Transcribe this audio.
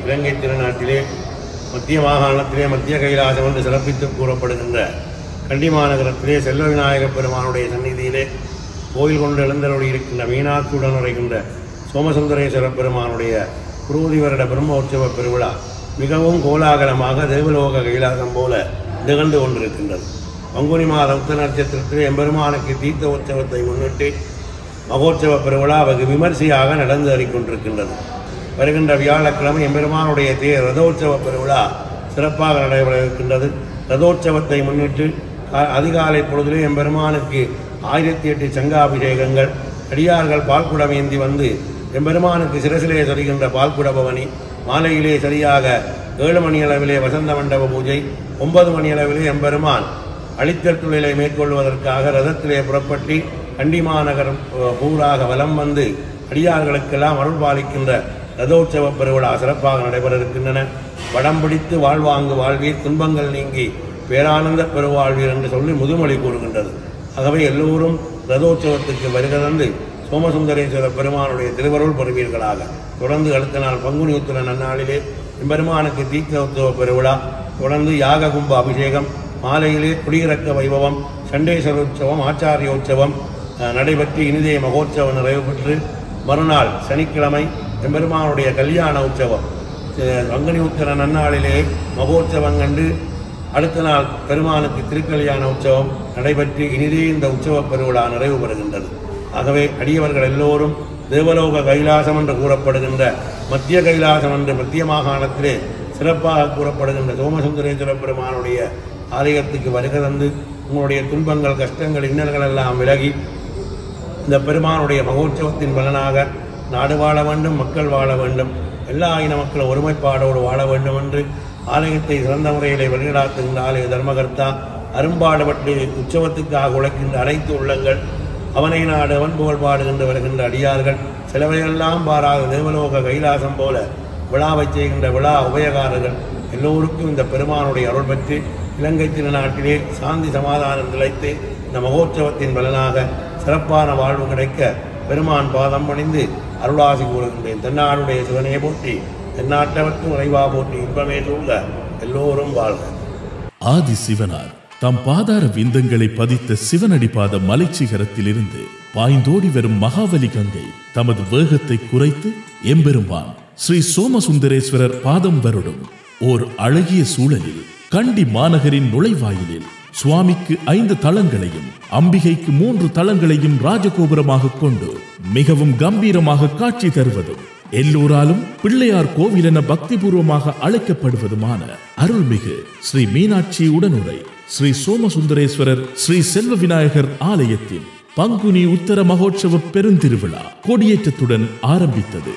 இலங்கை திருநாட்டிலே மத்திய மாகாணத்திலே மத்திய கைலாசம் என்று சிறப்பித்து கூறப்படுகின்ற கண்டி மாநகரத்திலே செல்வ விநாயகப் பெருமானுடைய சந்நிதியிலே கோயில் கொண்டு எழுந்தருளி இருக்கின்ற மீனாட்சியுடன் உரைகின்ற சோமசுந்தரேஸ்வர பெருமானுடைய குருதி வருட பிரம்மோற்சவ பெருவிழா மிகவும் கோலாகலமாக தேவலோக கைலாசம் போல நிகழ்ந்து கொண்டிருக்கின்றது. பங்குனி மாத உத்தர நட்சத்திரத்திலே எம்பெருமானுக்கு தீர்த்த உற்சவத்தை முன்னிட்டு மகோற்சவ பெருவிழா வெகு விமர்சையாக நடந்து அறிக்கொண்டிருக்கின்றது. வருகின்ற வியாழக்கிழமை எம்பெருமானுடைய ரதோற்சவ பெருவிழா சிறப்பாக நடைபெற இருக்கின்றது. ரதோற்சவத்தை முன்னிட்டு அதிகாலை பொழுதிலே எம்பெருமானுக்கு 1008 சங்காபிஷேகங்கள், அடியார்கள் பால்குடம் ஏந்தி வந்து எம்பெருமானுக்கு சிரசிலே சொல்கின்ற பால்குட பவனி, மாலையிலே சரியாக 7 மணி அளவிலே வசந்த மண்டப பூஜை, 9 மணி அளவிலே எம்பெருமான் அழித்தல் தொழிலை மேற்கொள்வதற்காக ரதத்திலே புறப்பட்டு கண்டி மாநகரம் பூராக வலம் வந்து அடியார்களுக்கெல்லாம் அருள் பாலிக்கின்ற ரதோற்சவ பெருவிழா சிறப்பாக நடைபெற இருக்கின்றன. வடம் பிடித்து வாழ்வாங்கு வாழ்வீர், துன்பங்கள் நீங்கி பேரானந்த பெருவாழ்வீர் என்று சொல்லி முதுமொழி கூறுகின்றது. ஆகவே எல்லோரும் ரதோற்சவத்துக்கு வருகை தந்து சோமசுந்தரேஸ்வர பெருமானுடைய திருவருள் பெறுவீர்களாக. தொடர்ந்து அடுத்த நாள் பங்குனி உத்திர நன்னாளிலே எம்பெருமானுக்கு தீர்த்த உற்சவ பெருவிழா, தொடர்ந்து யாக கும்ப அபிஷேகம், மாலையிலே குடியிறக்க வைபவம், சண்டேஸ்வர உற்சவம், ஆச்சாரியோற்சவம் நடைபெற்று இனிதே மகோற்சவம் நிறைவு பெற்று மறுநாள் சனிக்கிழமை எம்பெருமானுடைய கல்யாண உற்சவம், பங்குனி உத்திர நன்னாளிலே மகோற்சவம் கண்டு அடுத்த நாள் பெருமானுக்கு திருக்கல்யாண உற்சவம் நடைபெற்று இனிதே இந்த உற்சவ பெருவிழா நிறைவு பெறுகின்றது. ஆகவே அடியவர்கள் எல்லோரும் தேவலோக கைலாசம் என்று கூறப்படுகின்ற மத்திய கைலாசம் என்று மத்திய மாகாணத்திலே சிறப்பாக கூறப்படுகின்ற சோமசுந்தரேஸ்வர பெருமானுடைய ஆலயத்துக்கு வருகை தந்து உங்களுடைய துன்பங்கள், கஷ்டங்கள், இன்னல்கள் எல்லாம் விலகி இந்த பெருமானுடைய மகோற்சவத்தின் பலனாக நாடு வாழ வேண்டும், மக்கள் வாழ வேண்டும், எல்லா இன மக்களும் ஒருமைப்பாடோடு வாழ வேண்டும் என்று ஆலயத்தை சிறந்த முறையிலே வழிநடாத்துகின்ற ஆலய தர்மகர்த்தா, அரும்பாடுபட்டு உற்சவத்துக்காக உழைக்கின்ற அனைத்து உள்ளங்கள், அவனை நாடு அவன் புகழ் பாடுகின்ற வருகின்ற அடியார்கள், சிலவையெல்லாம் பாராத தேவலோக கைலாசம் போல விழாவை செய்கின்ற விழா உபயகாரர்கள் எல்லோருக்கும் இந்த பெருமானுடைய அருள் பெற்று இலங்கை திருநாட்டிலே சாந்தி சமாதானம் நிலைத்து இந்த மகோற்சவத்தின் பலனாக சிறப்பான வாழ்வு கிடைக்க பெருமான் பாதம் பணிந்து அருளாசி கூறுகின்றேன். தென்னாடுடைய சிவனையை போற்றி, தென்னாட்டவர்க்கும் இறைவா போற்றி, இன்பமே சூழ்க, எல்லோரும் வாழ்க. ஆதி சிவனார் தம் பாதார விந்தங்களை பதித்த சிவனடிபாத மலைச்சிகரத்திலிருந்து பாய்ந்தோடி வரும் மகாவலி கங்கை தமது வேகத்தை குறைத்து எம்பெருமான் ஸ்ரீ சோமசுந்தரேஸ்வரர் பாதம் வருடும் ஓர் அழகிய சூழலில் கண்டி மாநகரின் நுழைவாயிலில் சுவாமிக்கு 5 தளங்களையும் அம்பிகைக்கு 3 தளங்களையும் ராஜகோபுரமாக கொண்டு மிகவும் கம்பீரமாக காட்சி தருவதும் எல்லோராலும் பிள்ளையார் கோவில் என பக்திபூர்வமாக அழைக்கப்படுவதுமான அருள்மிகு ஸ்ரீ மீனாட்சி உடனுரை ஸ்ரீ சோமசுந்தரேஸ்வரர் ஸ்ரீ செல்வ விநாயகர் ஆலயத்தின் பங்குனி உத்தர மகோற்சவ பெருந்திருவிழா கொடியேற்றத்துடன் ஆரம்பித்தது.